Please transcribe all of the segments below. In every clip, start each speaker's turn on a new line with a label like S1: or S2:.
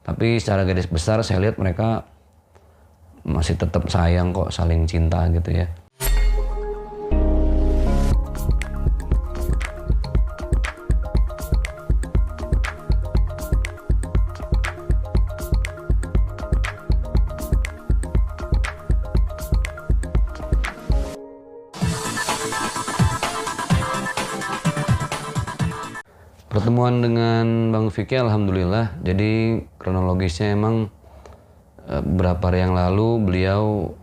S1: Tapi secara garis besar saya lihat mereka masih tetap sayang kok, saling cinta gitu ya. Pertemuan dengan Bang Vicky alhamdulillah, jadi kronologisnya emang beberapa hari yang lalu beliau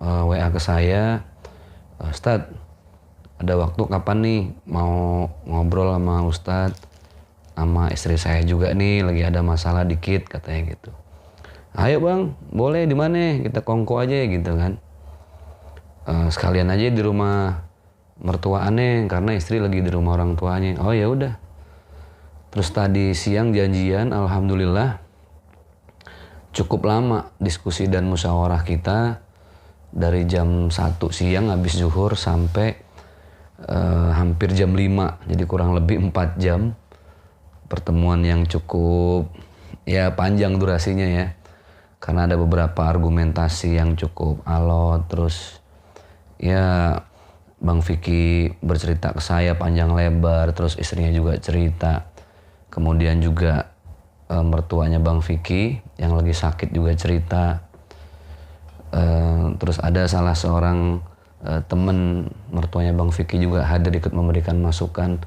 S1: WA ke saya, Ustadz ada waktu kapan nih mau ngobrol sama Ustadz, sama istri saya juga nih lagi ada masalah dikit katanya gitu. Ayo bang, boleh di mana kita kongko aja gitu kan. Sekalian aja di rumah mertua aneh karena istri lagi di rumah orang tuanya. Oh ya udah. Terus tadi siang janjian, alhamdulillah cukup lama diskusi dan musyawarah kita dari jam 1 siang habis zuhur sampai hampir jam 5, jadi kurang lebih 4 jam pertemuan yang cukup ya panjang durasinya ya, karena ada beberapa argumentasi yang cukup alot. Terus ya Bang Vicky bercerita ke saya panjang lebar, terus istrinya juga cerita. Kemudian juga mertuanya Bang Vicky yang lagi sakit juga cerita. Terus ada salah seorang teman mertuanya Bang Vicky juga hadir ikut memberikan masukan.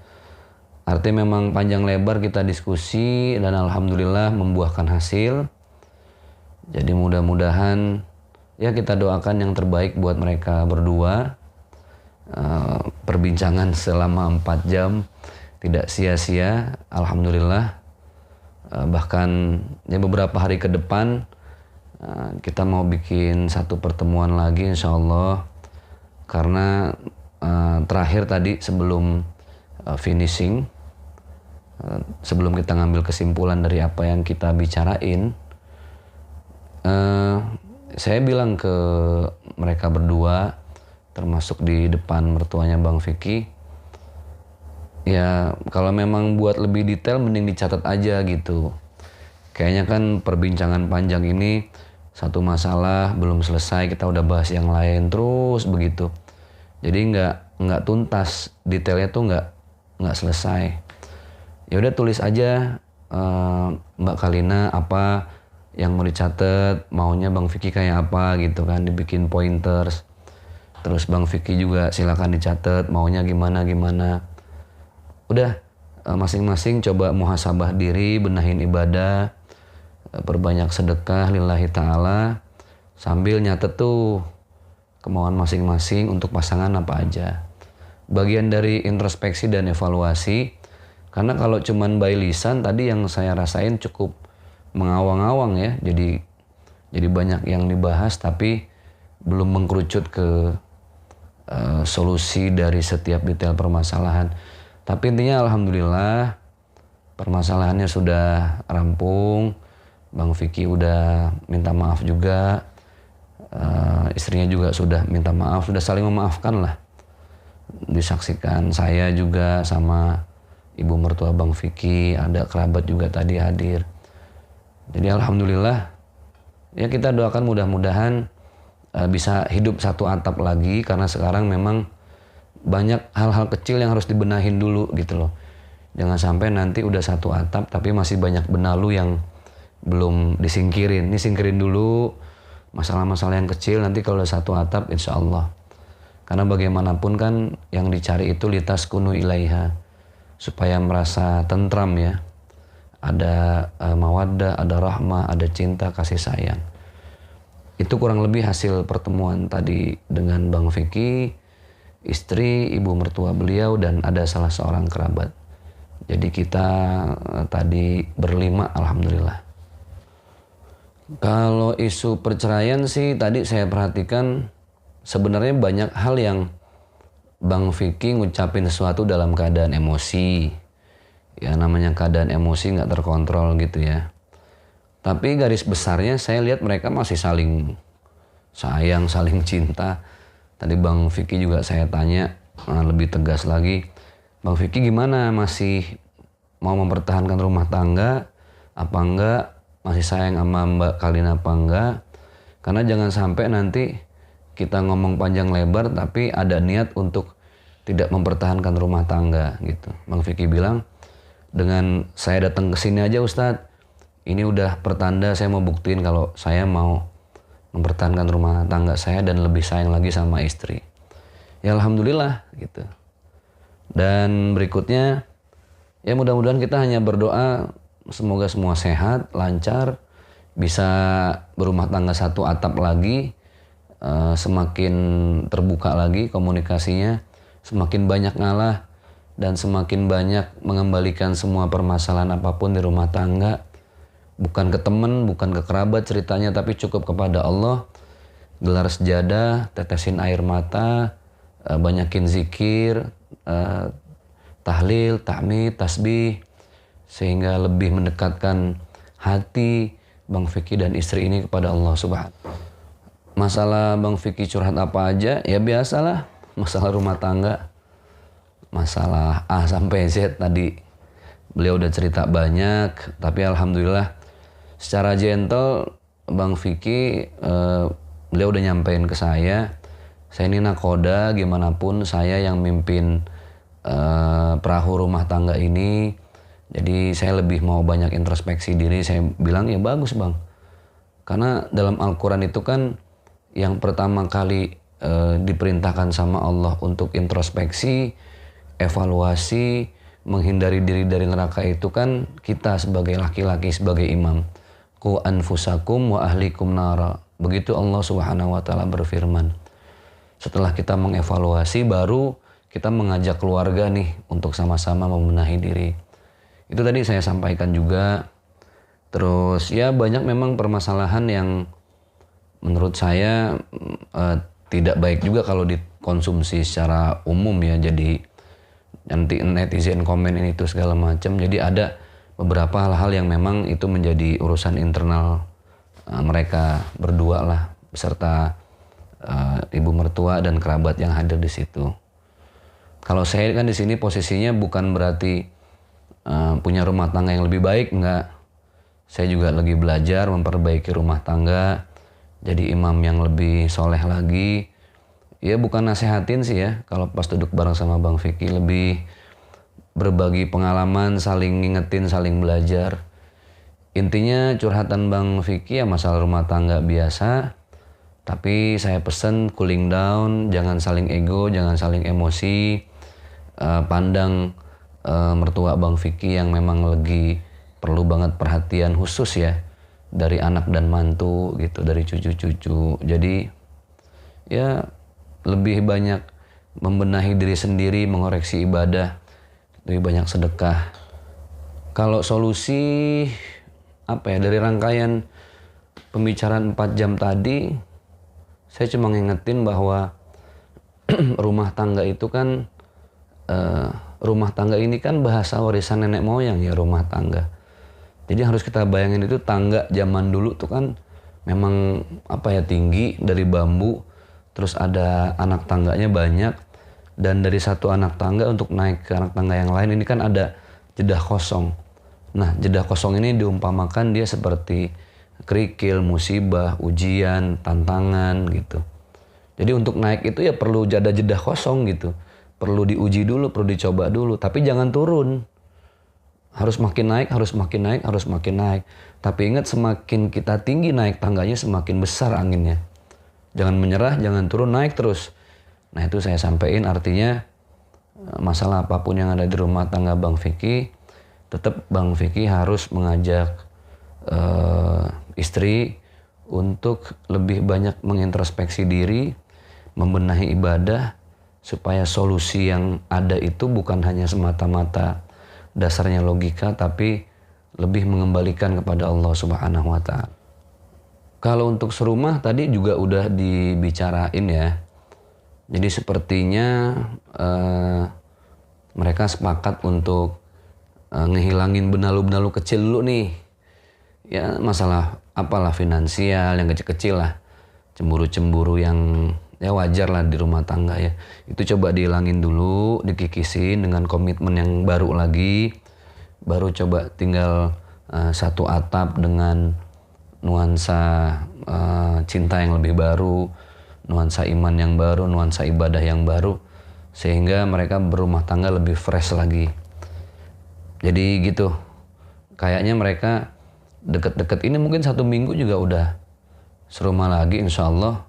S1: Artinya memang panjang lebar kita diskusi dan alhamdulillah membuahkan hasil. Jadi mudah-mudahan ya kita doakan yang terbaik buat mereka berdua. Perbincangan selama 4 jam tidak sia-sia, alhamdulillah. Bahkan ya beberapa hari ke depan kita mau bikin satu pertemuan lagi insya Allah. Karena terakhir tadi sebelum finishing, sebelum kita ngambil kesimpulan dari apa yang kita bicarain, saya bilang ke mereka berdua, termasuk di depan mertuanya Bang Vicky, ya kalau memang buat lebih detail mending dicatat aja gitu. Kayaknya kan perbincangan panjang ini satu masalah belum selesai, kita udah bahas yang lain terus begitu. Jadi nggak tuntas, detailnya tuh nggak selesai. Ya udah tulis aja Mbak Kalina apa yang mau dicatat, maunya Bang Vicky kayak apa gitu kan, dibikin pointers. Terus Bang Vicky juga silakan dicatat maunya gimana. Udah masing-masing coba muhasabah diri, benahin ibadah, perbanyak sedekah lillahi ta'ala, sambil nyatet tuh kemauan masing-masing untuk pasangan apa aja. Bagian dari introspeksi dan evaluasi, karena kalau cuman by lisan tadi yang saya rasain cukup mengawang-awang ya, jadi banyak yang dibahas tapi belum mengkerucut ke solusi dari setiap detail permasalahan. Tapi intinya alhamdulillah permasalahannya sudah rampung. Bang Vicky udah minta maaf juga, istrinya juga sudah minta maaf, sudah saling memaafkan lah. Disaksikan saya juga sama ibu mertua Bang Vicky, ada kerabat juga tadi hadir. Jadi alhamdulillah ya kita doakan mudah-mudahan bisa hidup satu atap lagi, karena sekarang memang banyak hal-hal kecil yang harus dibenahin dulu gitu loh. Jangan sampai nanti udah satu atap tapi masih banyak benalu yang belum disingkirin. Ini singkirin dulu masalah-masalah yang kecil, nanti kalau udah satu atap insya Allah. Karena bagaimanapun kan yang dicari itu litaskunu ilaiha, supaya merasa tentram ya. Ada mawaddah, ada rahmah, ada cinta, kasih sayang. Itu kurang lebih hasil pertemuan tadi dengan Bang Vicky, istri, ibu mertua beliau, dan ada salah seorang kerabat. Jadi kita tadi berlima alhamdulillah. Kalau isu perceraian sih tadi saya perhatikan sebenarnya banyak hal yang Bang Vicky ngucapin sesuatu dalam keadaan emosi. Ya namanya keadaan emosi nggak terkontrol gitu ya. Tapi garis besarnya saya lihat mereka masih saling sayang, saling cinta. Tadi Bang Vicky juga saya tanya lebih tegas lagi, Bang Vicky gimana, masih mau mempertahankan rumah tangga apa enggak? masih sayang sama Mbak Kalina apa enggak. Karena jangan sampai nanti kita ngomong panjang lebar tapi ada niat untuk tidak mempertahankan rumah tangga gitu. Bang Vicky bilang, dengan saya datang ke sini aja Ustadz, ini udah pertanda saya mau buktiin kalau saya mau mempertahankan rumah tangga saya dan lebih sayang lagi sama istri. Ya alhamdulillah gitu. Dan berikutnya, ya mudah-mudahan kita hanya berdoa semoga semua sehat, lancar, bisa berumah tangga satu atap lagi, semakin terbuka lagi komunikasinya, semakin banyak ngalah, dan semakin banyak mengembalikan semua permasalahan apapun di rumah tangga. Bukan ke teman, bukan ke kerabat ceritanya, tapi cukup kepada Allah. Gelar sejadah, tetesin air mata, banyakin zikir, tahlil, tahmid, tasbih, sehingga lebih mendekatkan hati Bang Vicky dan istri ini kepada Allah Subhanahu. Masalah Bang Vicky curhat apa aja, ya biasalah. Masalah rumah tangga, masalah A sampai Z tadi beliau udah cerita banyak, tapi alhamdulillah secara gentle Bang Vicky beliau udah nyampein ke saya ini nakoda, gimana pun saya yang mimpin perahu rumah tangga ini. Jadi saya lebih mau banyak introspeksi diri. Saya bilang ya bagus Bang, karena dalam Al-Quran itu kan yang pertama kali diperintahkan sama Allah untuk introspeksi, evaluasi, menghindari diri dari neraka itu kan kita sebagai laki-laki, sebagai imam. Qu anfusakum wa ahlikum nara. Begitu Allah Subhanahu wa taala berfirman. Setelah kita mengevaluasi, baru kita mengajak keluarga nih untuk sama-sama membenahi diri. Itu tadi saya sampaikan juga. Terus ya banyak memang permasalahan yang menurut saya tidak baik juga kalau dikonsumsi secara umum ya. Jadi nanti netizen komen ini itu segala macam. Jadi ada beberapa hal-hal yang memang itu menjadi urusan internal mereka berdua lah, beserta ibu mertua dan kerabat yang hadir di situ. Kalau saya kan di sini posisinya bukan berarti punya rumah tangga yang lebih baik, enggak. Saya juga lagi belajar memperbaiki rumah tangga, jadi imam yang lebih soleh lagi. Ya bukan nasehatin sih ya, kalau pas duduk bareng sama Bang Vicky lebih berbagi pengalaman, saling ngingetin, saling belajar. Intinya curhatan Bang Vicky ya masalah rumah tangga biasa, tapi saya pesen cooling down, jangan saling ego, jangan saling emosi. Pandang mertua Bang Vicky yang memang lagi perlu banget perhatian khusus ya dari anak dan mantu gitu, dari cucu-cucu. Jadi ya lebih banyak membenahi diri sendiri, mengoreksi ibadah, lebih banyak sedekah. Kalau solusi apa ya, dari rangkaian pembicaraan 4 jam tadi, saya cuma ngingetin bahwa rumah tangga itu kan rumah tangga ini kan bahasa warisan nenek moyang ya, rumah tangga. Jadi harus kita bayangin itu tangga zaman dulu tuh kan memang apa ya, tinggi dari bambu, terus ada anak tangganya banyak, dan dari satu anak tangga untuk naik ke anak tangga yang lain ini kan ada jedah kosong. Nah, jedah kosong ini diumpamakan dia seperti kerikil, musibah, ujian, tantangan gitu. Jadi untuk naik itu ya perlu jedah kosong gitu. Perlu diuji dulu, perlu dicoba dulu, tapi jangan turun. Harus makin naik, harus makin naik, harus makin naik. Tapi ingat, semakin kita tinggi naik tangganya, semakin besar anginnya. Jangan menyerah, jangan turun, naik terus. Nah itu saya sampaikan, artinya masalah apapun yang ada di rumah tangga Bang Vicky, tetap Bang Vicky harus mengajak istri untuk lebih banyak mengintrospeksi diri, membenahi ibadah, supaya solusi yang ada itu bukan hanya semata-mata dasarnya logika, tapi lebih mengembalikan kepada Allah Subhanahu wa ta'ala. Kalau untuk serumah tadi juga udah dibicarain ya. Jadi sepertinya mereka sepakat untuk ngehilangin benalu-benalu kecil dulu nih. Ya masalah apalah finansial yang kecil-kecil lah. Cemburu-cemburu yang ya wajar lah di rumah tangga ya. Itu coba dihilangin dulu, dikikisin dengan komitmen yang baru lagi. Baru coba tinggal satu atap dengan nuansa cinta yang lebih baru, nuansa iman yang baru, nuansa ibadah yang baru, sehingga mereka berumah tangga lebih fresh lagi. Jadi gitu, kayaknya mereka deket-deket ini mungkin 1 minggu juga udah serumah lagi insya Allah.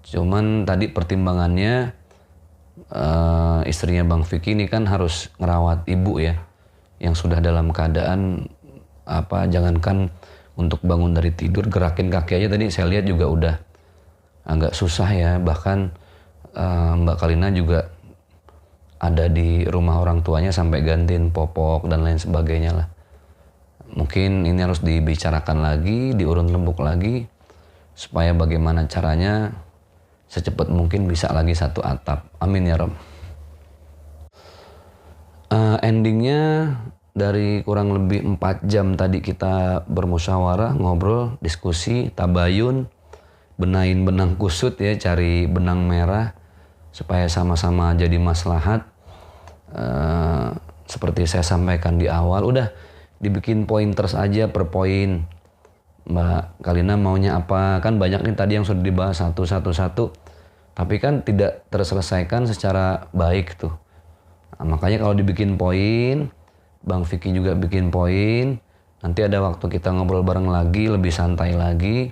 S1: Cuman tadi pertimbangannya istrinya Bang Vicky ini kan harus ngerawat ibu ya, yang sudah dalam keadaan jangankan untuk bangun dari tidur, gerakin kaki aja tadi saya lihat juga udah agak susah ya. Bahkan Mbak Kalina juga ada di rumah orang tuanya sampai gantiin popok dan lain sebagainya lah. Mungkin ini harus dibicarakan lagi, diurun rembuk lagi, supaya bagaimana caranya secepat mungkin bisa lagi satu atap. Amin ya Rabb. Endingnya dari kurang lebih 4 jam tadi kita bermusyawarah, ngobrol, diskusi, tabayun, benahin benang kusut ya, cari benang merah supaya sama-sama jadi maslahat. Seperti saya sampaikan di awal, udah dibikin pointers aja per poin. Mbak Kalina maunya apa? Kan banyak nih tadi yang sudah dibahas satu-satu, tapi kan tidak terselesaikan secara baik tuh. Nah, makanya kalau dibikin poin, Bang Vicky juga bikin poin, nanti ada waktu kita ngobrol bareng lagi, lebih santai lagi,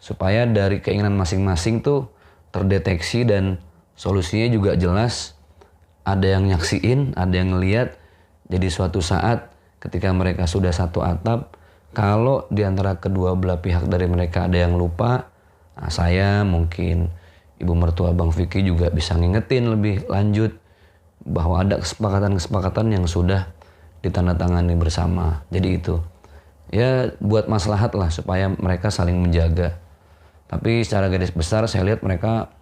S1: supaya dari keinginan masing-masing tuh terdeteksi dan solusinya juga jelas. Ada yang nyaksiin, ada yang ngeliat. Jadi suatu saat ketika mereka sudah satu atap, kalau di antara kedua belah pihak dari mereka ada yang lupa, nah saya mungkin ibu mertua Bang Vicky juga bisa ngingetin lebih lanjut bahwa ada kesepakatan-kesepakatan yang sudah ditandatangani bersama. Jadi itu ya buat maslahat lah supaya mereka saling menjaga. Tapi secara garis besar saya lihat mereka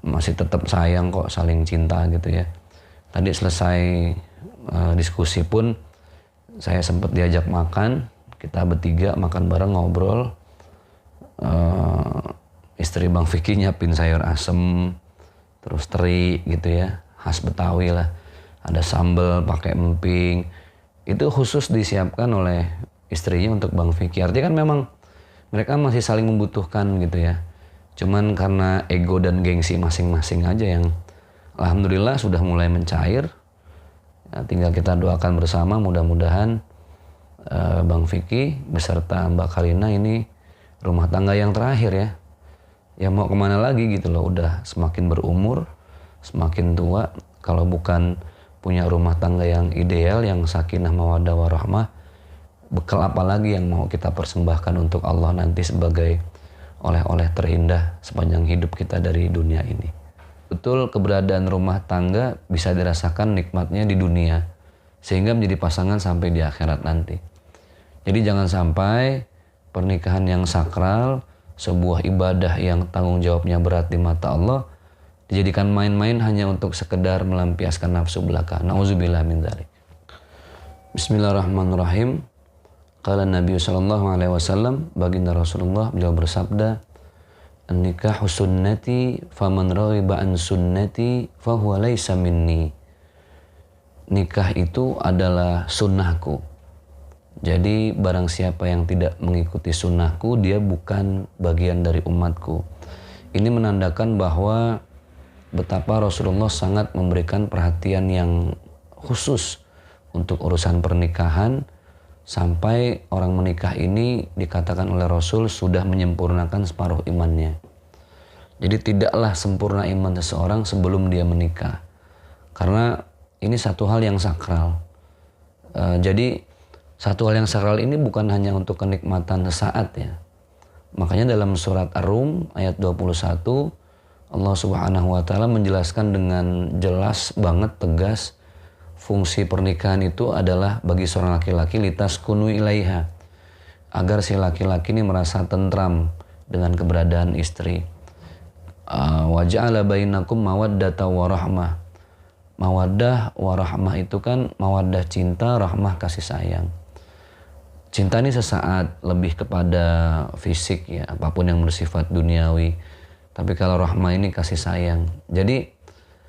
S1: masih tetap sayang kok, saling cinta gitu ya. Tadi selesai diskusi pun saya sempat diajak makan, kita bertiga makan bareng, ngobrol. Istri Bang Vicky nyiapin sayur asem, terus teri gitu ya, khas Betawi lah. Ada sambal pakai emping, itu khusus disiapkan oleh istrinya untuk Bang Vicky. Artinya kan memang mereka masih saling membutuhkan gitu ya. Cuman karena ego dan gengsi masing-masing aja yang alhamdulillah sudah mulai mencair. Ya, tinggal kita doakan bersama, mudah-mudahan Bang Vicky beserta Mbak Kalina ini rumah tangga yang terakhir ya. Ya mau kemana lagi gitu loh, udah semakin berumur, semakin tua. Kalau bukan punya rumah tangga yang ideal, yang sakinah mawaddah warahmah, bekal apa lagi yang mau kita persembahkan untuk Allah nanti sebagai oleh-oleh terindah sepanjang hidup kita dari dunia ini. Betul, keberadaan rumah tangga bisa dirasakan nikmatnya di dunia, sehingga menjadi pasangan sampai di akhirat nanti. Jadi jangan sampai pernikahan yang sakral, sebuah ibadah yang tanggung jawabnya berat di mata Allah, dijadikan main-main hanya untuk sekedar melampiaskan nafsu belaka. Nauzubillah min dzalik. Bismillahirrahmanirrahim. Qala Nabi sallallahu alaihi wasallam, baginda Rasulullah beliau bersabda, "An-nikahu sunnati, faman raghiba an sunnati fahuwa laisa minni." Nikah itu adalah sunnahku. Jadi barang siapa yang tidak mengikuti sunnahku, dia bukan bagian dari umatku. Ini menandakan bahwa betapa Rasulullah sangat memberikan perhatian yang khusus untuk urusan pernikahan, sampai orang menikah ini dikatakan oleh Rasul sudah menyempurnakan separuh imannya. Jadi tidaklah sempurna iman seseorang sebelum dia menikah, karena ini satu hal yang sakral. Jadi satu hal yang sakral ini bukan hanya untuk kenikmatan sesaat ya. Makanya dalam surat Ar-Rum ayat 21, Allah Subhanahu wa taala menjelaskan dengan jelas banget, tegas, fungsi pernikahan itu adalah bagi seorang laki-laki litaskunu ilaiha, agar si laki-laki ini merasa tentram dengan keberadaan istri. Wa ja'ala bainakum mawaddata wa rahmah. Mawaddah wa rahmah itu kan mawaddah cinta, rahmah kasih sayang. Cinta ini sesaat, lebih kepada fisik ya, apapun yang bersifat duniawi. Tapi kalau rahmah ini kasih sayang. Jadi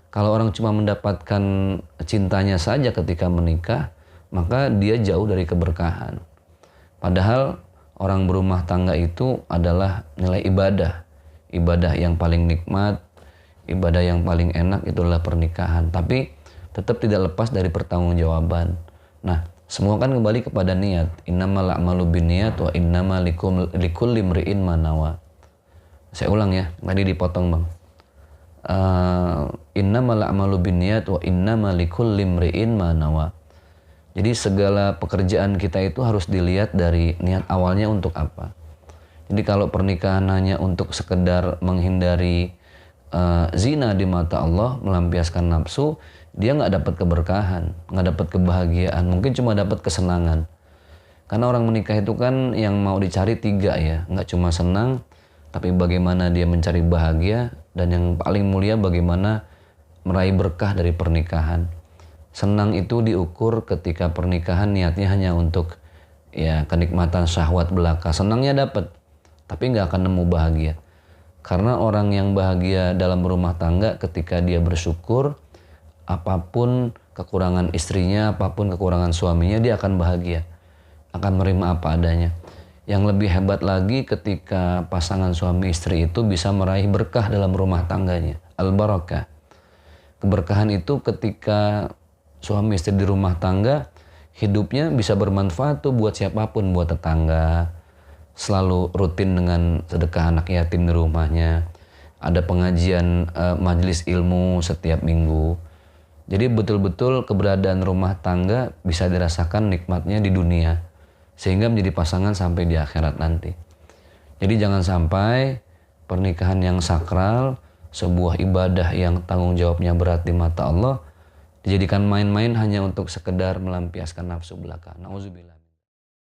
S1: kalau orang cuma mendapatkan cintanya saja ketika menikah, maka dia jauh dari keberkahan. Padahal orang berumah tangga itu adalah nilai ibadah. Ibadah yang paling nikmat, ibadah yang paling enak itulah pernikahan. Tapi tetap tidak lepas dari pertanggungjawaban. Nah, semua kan kembali kepada niat. Innamal a'malu binniyat wa innamal likulli imri'in ma nawa. Saya ulang ya, tadi dipotong Bang. Innamal a'malu binniyat wa innamal likulli imri'in ma nawa. Jadi segala pekerjaan kita itu harus dilihat dari niat awalnya untuk apa. Jadi kalau pernikahan hanya untuk sekedar menghindari zina di mata Allah, melampiaskan nafsu, dia nggak dapat keberkahan, nggak dapat kebahagiaan, mungkin cuma dapat kesenangan. Karena orang menikah itu kan yang mau dicari 3 ya, nggak cuma senang, tapi bagaimana dia mencari bahagia, dan yang paling mulia bagaimana meraih berkah dari pernikahan. Senang itu diukur ketika pernikahan niatnya hanya untuk ya kenikmatan syahwat belaka. Senangnya dapat, tapi nggak akan nemu bahagia. Karena orang yang bahagia dalam rumah tangga ketika dia bersyukur, apapun kekurangan istrinya, apapun kekurangan suaminya, dia akan bahagia, akan menerima apa adanya. Yang lebih hebat lagi ketika pasangan suami istri itu bisa meraih berkah dalam rumah tangganya, al-barakah. Keberkahan itu ketika suami istri di rumah tangga, hidupnya bisa bermanfaat tuh buat siapapun, buat tetangga, selalu rutin dengan sedekah anak yatim di rumahnya, ada pengajian majelis ilmu setiap minggu. Jadi betul-betul keberadaan rumah tangga bisa dirasakan nikmatnya di dunia, sehingga menjadi pasangan sampai di akhirat nanti. Jadi jangan sampai pernikahan yang sakral, sebuah ibadah yang tanggung jawabnya berat di mata Allah, dijadikan main-main hanya untuk sekedar melampiaskan nafsu belaka. Nauzubillah.